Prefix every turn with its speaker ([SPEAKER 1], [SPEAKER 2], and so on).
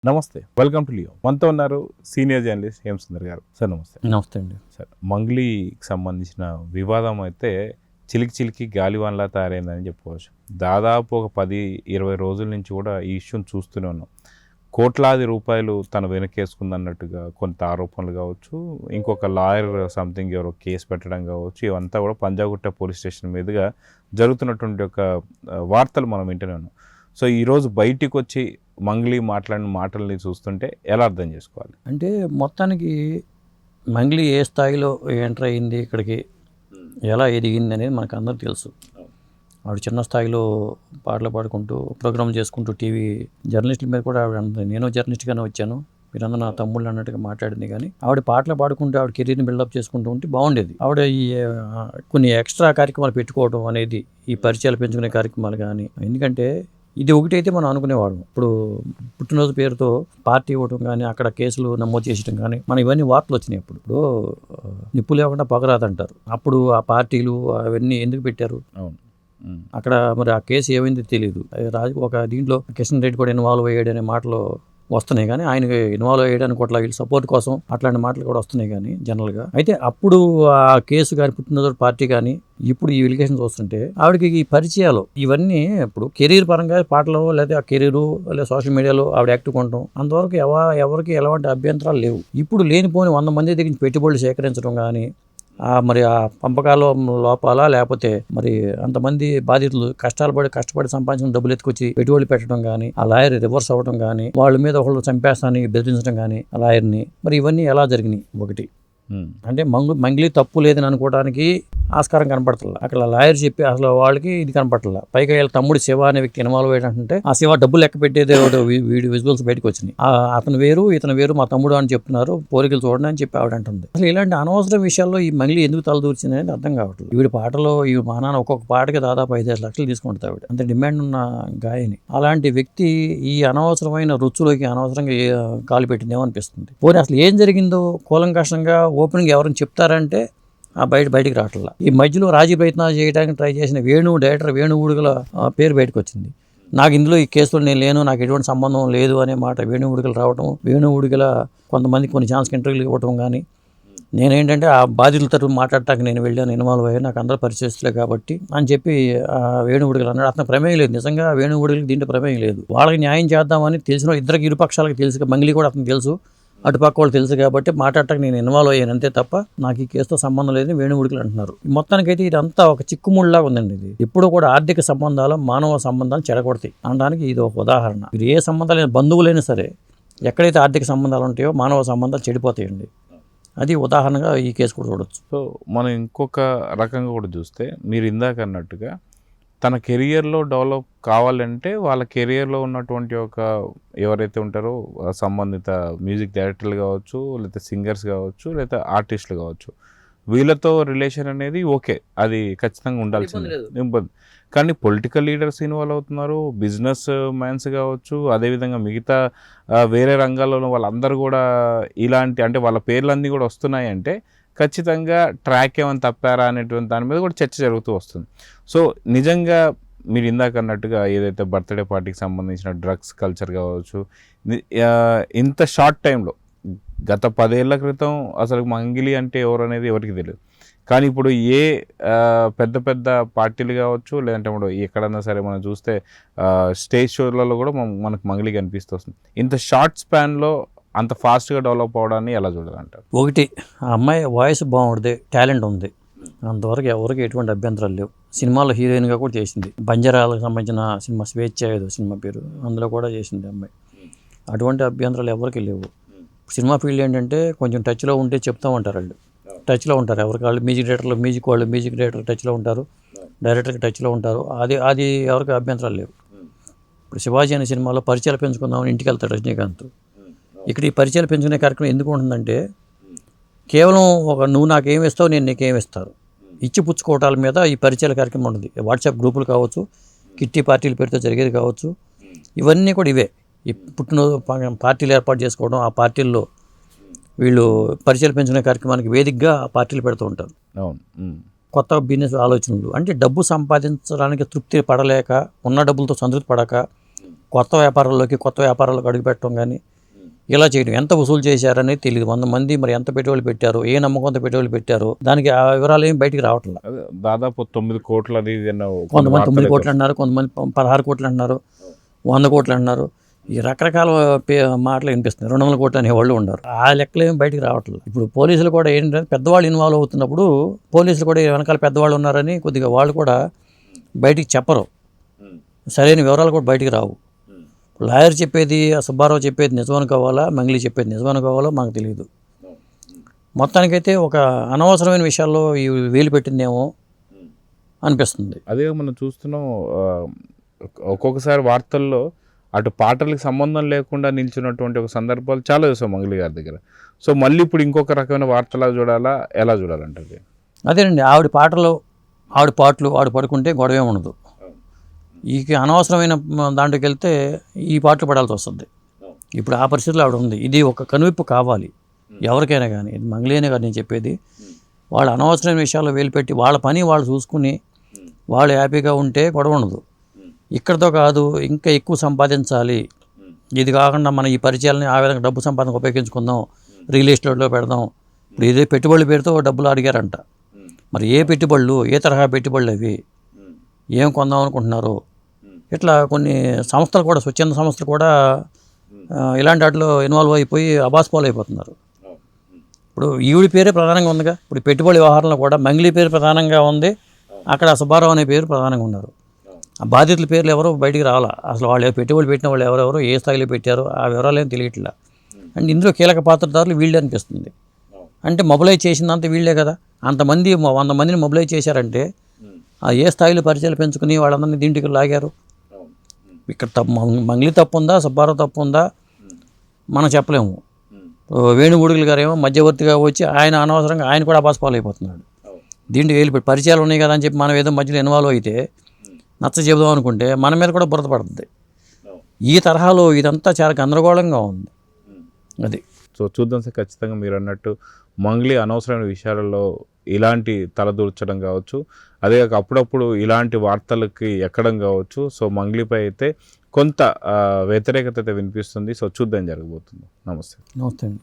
[SPEAKER 1] నమస్తే, welcome to Leo. మనతో ఉన్నారు సీనియర్ జర్నలిస్ట్ హేమ్ సుందర్ గారు. సార్ నమస్తే.
[SPEAKER 2] నమస్తే అండి.
[SPEAKER 1] సార్, మంగ్లీకి సంబంధించిన వివాదం అయితే చిలికి గాలివాన్లా తయారైందని చెప్పుకోవచ్చు. దాదాపు ఒక 10-20 రోజుల నుంచి కూడా ఈ ఇష్యూని చూస్తూనే ఉన్నాం. కోట్లాది రూపాయలు తను వెనకేసుకుందన్నట్టుగా కొంత ఆరోపణలు కావచ్చు, ఇంకొక లాయర్ సంథింగ్ ఎవరో కేసు పెట్టడం కావచ్చు, ఇవంతా కూడా పంజాగుట్ట పోలీస్ స్టేషన్ మీదుగా జరుగుతున్నటువంటి ఒక వార్తలు మనం వింటూనే ఉన్నాం. సో ఈరోజు బయటికి వచ్చి మంగ్లీ మాట్లాడిన మాటల్ని చూస్తుంటే ఎలా అర్థం చేసుకోవాలి?
[SPEAKER 2] అంటే మొత్తానికి మంగ్లీ ఏ స్థాయిలో ఎంటర్ అయ్యింది, ఇక్కడికి ఎలా ఎదిగింది అనేది మనకు అందరూ తెలుసు. ఆవిడ చిన్న స్థాయిలో పాటలు పాడుకుంటూ ప్రోగ్రామ్ చేసుకుంటూ టీవీ జర్నలిస్టుల మీద కూడా ఆవిడ అంటుంది, నేను జర్నలిస్ట్గానే వచ్చాను, మీరందరూ నా తమ్ముళ్ళు అన్నట్టుగా మాట్లాడింది. కానీ ఆవిడ పాటలు పాడుకుంటూ ఆవిడ కెరీర్ని బిల్డప్ చేసుకుంటూ ఉంటే బాగుండేది. ఆవిడ ఈ కొన్ని ఎక్స్ట్రా కార్యక్రమాలు పెట్టుకోవడం అనేది, ఈ పరిచయాలు పెంచుకునే కార్యక్రమాలు కానీ, ఎందుకంటే ఇది ఒకటైతే మనం అనుకునేవాళ్ళం. ఇప్పుడు పుట్టినరోజు పేరుతో పార్టీ ఇవ్వడం కానీ, అక్కడ కేసులు నమోదు చేసడం కానీ, మన ఇవన్నీ వార్తలు వచ్చినాయి. ఇప్పుడు నిప్పు లేకుండా పొగరాదంటారు. అప్పుడు ఆ పార్టీలు అవన్నీ ఎందుకు పెట్టారు?
[SPEAKER 1] అవును,
[SPEAKER 2] అక్కడ మరి ఆ కేసు ఏమైంది తెలియదు. ఒక దీంట్లో కిషన్ రెడ్డి కూడా ఇన్వాల్వ్ అయ్యాడు అనే మాటలు వస్తున్నాయి, కానీ ఆయన ఇన్వాల్వ్ అయ్యడానికి కూడా వీళ్ళు సపోర్ట్ కోసం అట్లాంటి మాటలు కూడా వస్తున్నాయి. కానీ జనరల్గా అయితే అప్పుడు ఆ కేసు కానీ, పుట్టినరోజు పార్టీ కానీ, ఇప్పుడు ఈ ఎలిగేషన్ చూస్తుంటే ఆవిడకి ఈ పరిచయాలు ఇవన్నీ ఇప్పుడు కెరీర్ పరంగా పాటలు లేదా ఆ కెరీరు లేదా సోషల్ మీడియాలో ఆవిడ యాక్టివ్ ఉండటం, అంతవరకు ఎవరికి ఎలాంటి అభ్యంతరాలు లేవు. ఇప్పుడు లేనిపోని 100 మంది దగ్గర పెట్టుబడులు సేకరించడం కానీ, మరి ఆ పంపకాల లోపాలా, లేకపోతే మరి అంతమంది బాధితులు కష్టపడి సంపాదించిన డబ్బులు ఎత్తుకొచ్చి పెట్టుబడులు పెట్టడం కానీ, ఆ లాయర్ రివర్స్ అవ్వడం కానీ, వాళ్ళ మీద ఒకళ్ళు చంపేస్తానని బెదిరించడం కానీ ఆ లాయర్ని, మరి ఇవన్నీ ఎలా జరిగినాయి? ఒకటి అంటే మంగ్లీ తప్పు లేదని అనుకోవడానికి ఆస్కారం కనపడుతుంది. అక్కడ లాయర్ చెప్పి అసలు వాళ్ళకి ఇది కనపడట్లా. పైగా వీళ్ళ తమ్ముడు శివ అనే వ్యక్తి ఇన్వాల్వ్ అయ్యాడంటే, ఆ శివ డబ్బులు లెక్క పెట్టేదే వీడియో విజువల్స్ బయటకు వచ్చినాయి. అతను వేరు ఇతను వేరు, మా తమ్ముడు అని చెప్తున్నారు, పోలికలు చూడండి అని చెప్పి ఆవిడ అంటుంది. అసలు ఇలాంటి అనవసర విషయాల్లో ఈ మంగ్లీ ఎందుకు తలదూర్చింది అనేది అర్థం కావట్లేదు. వీడి పాటలో ఈ మా నాన్న ఒక్కొక్క పాటకి దాదాపు 5-6 లక్షలు తీసుకుంటుంది ఆవిడ, అంత డిమాండ్ ఉన్న గాయని. అలాంటి వ్యక్తి ఈ అనవసరమైన రుచులోకి అనవసరంగా కాలు పెట్టిందేమో అనిపిస్తుంది. పోనీ అసలు ఏం జరిగిందో కూలంకషంగా ఓపెనింగ్ ఎవరైనా చెప్తారంటే బయటికి రావట్లా. ఈ మధ్యలో రాజీ ప్రయత్నాలు చేయడానికి ట్రై చేసిన డైరెక్టర్ వేణువుడుగల పేరు బయటకు వచ్చింది. నాకు ఇందులో ఈ కేసులో నేను లేను, నాకు ఎటువంటి సంబంధం లేదు అనే మాట వేణువుడుగలు రావటం, వేణువుడుగల కొంతమంది కొన్ని ఛాన్స్కి ఇంటర్వ్యూలు ఇవ్వటం కానీ, నేనేంటంటే ఆ బాధితుల తరఫున మాట్లాడటానికి నేను వెళ్ళాను, ఇన్వాల్వ్ అయ్యాను, నాకు అందరూ పరిచయస్తులే కాబట్టి అని చెప్పి వేణువుడుగలు అన్నాడు. అతను ప్రమేయం లేదు, నిజంగా వేణువుడుగలకి దీంట్లో ప్రమేయం లేదు. వాళ్ళకి న్యాయం చేద్దామని తెలిసిన ఇద్దరికి ఇరుపక్షాలకు తెలుసు, మంగ్లీ కూడా అతను తెలుసు, అటుపక్క వాళ్ళు తెలుసు కాబట్టి మాట్లాడటానికి నేను ఇన్వాల్వ్ అయ్యాను అంతే తప్ప నాకు ఈ కేసుతో సంబంధం లేదని వేణువుడుగలు అంటున్నారు. మొత్తానికైతే ఇదంతా ఒక చిక్కుముళ్ళలాగా ఉందండి. ఇది ఎప్పుడు కూడా ఆర్థిక సంబంధాలు, మానవ సంబంధాలు చెడగొడతాయి అనడానికి ఇది ఒక ఉదాహరణ. మీరు ఏ సంబంధాలు బంధువులైనా సరే, ఎక్కడైతే ఆర్థిక సంబంధాలు ఉంటాయో మానవ సంబంధాలు చెడిపోతాయండి. అది ఉదాహరణగా ఈ కేసు కూడా చూడొచ్చు.
[SPEAKER 1] సో మనం ఇంకొక రకంగా కూడా చూస్తే, మీరు ఇందాక అన్నట్టుగా తన కెరియర్లో డెవలప్ కావాలంటే వాళ్ళ కెరియర్లో ఉన్నటువంటి ఒక ఎవరైతే ఉంటారో సంబంధిత మ్యూజిక్ డైరెక్టర్లు కావచ్చు, లేకపోతే సింగర్స్ కావచ్చు, లేకపోతే ఆర్టిస్టులు కావచ్చు, వీళ్ళతో రిలేషన్ అనేది ఓకే, అది ఖచ్చితంగా ఉండాల్సిందే, ఇబ్బంది. కానీ పొలిటికల్ లీడర్స్ ఇన్వాల్వ్ అవుతున్నారు, బిజినెస్ మ్యాన్స్ కావచ్చు, అదేవిధంగా మిగతా వేరే రంగాల్లో వాళ్ళందరూ కూడా ఇలాంటి, అంటే వాళ్ళ పేర్లన్నీ కూడా వస్తున్నాయి అంటే ఖచ్చితంగా ట్రాక్ ఏమైనా తప్పారా అనేటువంటి దాని మీద కూడా చర్చ జరుగుతూ వస్తుంది. సో నిజంగా మీరు ఇందాక అన్నట్టుగా ఏదైతే బర్త్డే పార్టీకి సంబంధించిన డ్రగ్స్ కల్చర్ కావచ్చు, ఇంత షార్ట్ టైంలో గత 10 ఏళ్ల క్రితం అసలు మంగ్లీ అంటే ఎవరు అనేది ఎవరికి తెలియదు. కానీ ఇప్పుడు పెద్ద పెద్ద పార్టీలు కావచ్చు, లేదంటే ఇప్పుడు ఎక్కడన్నా సరే మనం చూస్తే స్టేజ్ షోలలో కూడా మనకు మంగ్లీ కనిపిస్తూ వస్తుంది. ఇంత షార్ట్ స్పాన్లో అంత ఫాస్ట్గా డెవలప్ అవడాన్ని ఎలా చూడాలంటారు?
[SPEAKER 2] ఒకటి, ఆ అమ్మాయి వాయిస్ బాగుంటుంది, టాలెంట్ ఉంది, అంతవరకు ఎవరికి ఎటువంటి అభ్యంతరాలు లేవు. సినిమాలో హీరోయిన్గా కూడా చేసింది. బంజారాలకు సంబంధించిన సినిమా స్వేచ్ఛ ఏదో సినిమా పేరు, అందులో కూడా చేసింది అమ్మాయి. అటువంటి అభ్యంతరాలు ఎవరికి లేవు. సినిమా ఫీల్డ్ ఏంటంటే కొంచెం టచ్లో ఉంటే చెప్తూ ఉంటారు, వాళ్ళు టచ్లో ఉంటారు. ఎవరికి వాళ్ళు మ్యూజిక్ డైరెక్టర్ టచ్లో ఉంటారు, డైరెక్టర్కి టచ్లో ఉంటారు. అది ఎవరికి అభ్యంతరాలు లేవు. ఇప్పుడు శివాజీ అనే సినిమాలో పరిచయాలు పెంచుకుందామని ఇంటికి వెళ్తాడు రజనీకాంత్. ఇక్కడ ఈ పరిచయాలు పెంచుకునే కార్యక్రమం ఎందుకు ఉంటుందంటే, కేవలం నువ్వు నాకేమి ఇస్తావు, నేను నీకేమి ఇస్తాను, ఇచ్చి పుచ్చుకోవటాల మీద ఈ పరిచయాల కార్యక్రమం ఉంటుంది. వాట్సాప్ గ్రూపులు కావచ్చు, కిట్టి పార్టీలు పెడితే జరిగేది కావచ్చు, ఇవన్నీ కూడా ఇవే. ఈ పుట్టినరోజు పార్టీలు ఏర్పాటు చేసుకోవడం, ఆ పార్టీల్లో వీళ్ళు పరిచయాలు పెంచుకునే కార్యక్రమానికి వేదికగా ఆ పార్టీలు పెడుతూ ఉంటారు. కొత్త బిజినెస్ ఆలోచనలు, అంటే డబ్బు సంపాదించడానికి తృప్తి పడలేక, ఉన్న డబ్బులతో సంతృప్తి పడక కొత్త వ్యాపారాల్లోకి అడుగుపెట్టడం కానీ, ఇలా చేయడం ఎంత వసూలు చేశారనేది తెలియదు. 100 మంది మరి ఎంత పెట్టుబడులు పెట్టారు, ఏ నమ్మకంతో పెట్టుబడులు పెట్టారు, దానికి ఆ వివరాలు ఏమి బయటికి రావట్లేదు.
[SPEAKER 1] అదే దాదాపు 9 కోట్లు అది ఇది అన్న
[SPEAKER 2] కొంతమంది 9 కోట్లు అంటున్నారు, కొంతమంది 16 కోట్లు అంటున్నారు, 100 కోట్లు అంటున్నారు. ఈ రకరకాల మాటలు వినిపిస్తున్నాయి. 200 కోట్లు అనే వాళ్ళు ఉన్నారు. ఆ లెక్కలు ఏమి బయటికి రావట్లేదు. ఇప్పుడు పోలీసులు కూడా ఏంటంటే పెద్దవాళ్ళు ఇన్వాల్వ్ అవుతున్నప్పుడు పోలీసులు కూడా వెనకాల పెద్దవాళ్ళు ఉన్నారని కొద్దిగా వాళ్ళు కూడా బయటికి చెప్పరు. సరైన వివరాలు కూడా బయటికి రావు. లాయర్ చెప్పేది, సుబ్బారావు చెప్పేది నిజం అనుకోవాలా, మంగ్లీ చెప్పేది నిజం అనుకోవాలో మాకు తెలియదు. మొత్తానికైతే ఒక అనవసరమైన విషయాల్లో ఈ వేలు పెట్టిందేమో అనిపిస్తుంది.
[SPEAKER 1] అదే మనం చూస్తున్నాం. ఒక్కొక్కసారి వార్తల్లో అటు పాటలకు సంబంధం లేకుండా నిల్చున్నటువంటి ఒక సందర్భాలు చాలా చూసాం మంగ్లీ గారి దగ్గర. సో మళ్ళీ ఇప్పుడు ఇంకొక రకమైన వార్తలా చూడాలా, ఎలా చూడాలంటే?
[SPEAKER 2] అదేనండి, ఆవిడ పాటలు, ఆవిడ పాటలు, ఆవిడ పడుకుంటే గొడవే ఉండదు. ఈ అనవసరమైన దాంట్లోకి వెళ్తే ఈ పాటలు పడాల్సి వస్తుంది. ఇప్పుడు ఆ పరిస్థితిలో ఆవిడ ఉంది. ఇది ఒక కనువిప్పు కావాలి ఎవరికైనా కానీ. ఇది మంగ్లీ అనే కాదు నేను చెప్పేది. వాళ్ళు అనవసరమైన విషయాల్లో వేలు పెట్టి వాళ్ళ పని వాళ్ళు చూసుకుని వాళ్ళు హ్యాపీగా ఉంటే గొడవ ఉండదు. ఇక్కడితో కాదు, ఇంకా ఎక్కువ సంపాదించాలి, ఇది కాకుండా మనం ఈ పరిచయాలని ఆ విధంగా డబ్బు సంపాదనకు ఉపయోగించుకుందాం, రియల్ ఎస్టేట్లో పెడదాం. ఇప్పుడు ఇదే పెట్టుబడుల పేరుతో డబ్బులు అడిగారంట. మరి ఏ పెట్టుబడులు, ఏ తరహా పెట్టుబడులు అవి, ఏం కొందాం అనుకుంటున్నారు? ఇట్లా కొన్ని సంస్థలు కూడా, స్వచ్ఛంద సంస్థలు కూడా ఇలాంటి వాటిలో ఇన్వాల్వ్ అయిపోయి అబాస్పాలు అయిపోతున్నారు. ఇప్పుడు ఈవిడి పేరే ప్రధానంగా ఉందిగా. ఇప్పుడు పెట్టుబడి వ్యవహారంలో కూడా మంగ్లీ పేరు ప్రధానంగా ఉంది, అక్కడ సుబ్బారావు అనే పేరు ప్రధానంగా ఉన్నారు. ఆ బాధితుల పేర్లు ఎవరో బయటికి రావాలా. అసలు వాళ్ళు పెట్టుబడి పెట్టిన వాళ్ళు ఎవరెవరో ఏ స్థాయిలో పెట్టారో ఆ వివరాలు ఏం తెలియట్లా. అండ్ ఇందులో కీలక పాత్రదారులు వీళ్ళే అనిపిస్తుంది. అంటే మొబిలైజ్ చేసిందంతా వీళ్ళే కదా. అంతమంది 100 మందిని మొబిలైజ్ చేశారంటే ఆ ఏ స్థాయిలో పరిచయాలు పెంచుకుని వాళ్ళందరినీ దీంటికి లాగారు. ఇక్కడ మంగ్లీ తప్పు ఉందా, సుబ్బారావు తప్పు ఉందా మనం చెప్పలేము. వేణుగోడుగులు గారేమో మధ్యవర్తిగా వచ్చి ఆయన అనవసరంగా ఆయన కూడా అబాస్పాలు అయిపోతున్నాడు. దీంట్లో వెళ్ళి పరిచయాలు ఉన్నాయి కదా అని చెప్పి మనం ఏదో మధ్యలో ఇన్వాల్వ్ అయితే నచ్చ చెబుదాం అనుకుంటే మన మీద కూడా బురద పడుతుంది. ఈ తరహాలో ఇదంతా చాలా గందరగోళంగా ఉంది. అది
[SPEAKER 1] సో చూద్దాం సార్. ఖచ్చితంగా మీరు అన్నట్టు మంగ్లీ అనవసరమైన విషయాలలో ఇలాంటి తలదూర్చడం కావచ్చు, అదే కాక అప్పుడప్పుడు ఇలాంటి వార్తలకి ఎక్కడం కావచ్చు. సో మంగ్లీపై అయితే కొంత వ్యతిరేకత అయితే వినిపిస్తుంది. సో చూద్దాం జరగబోతుంది. నమస్తే.
[SPEAKER 2] నమస్తే అండి.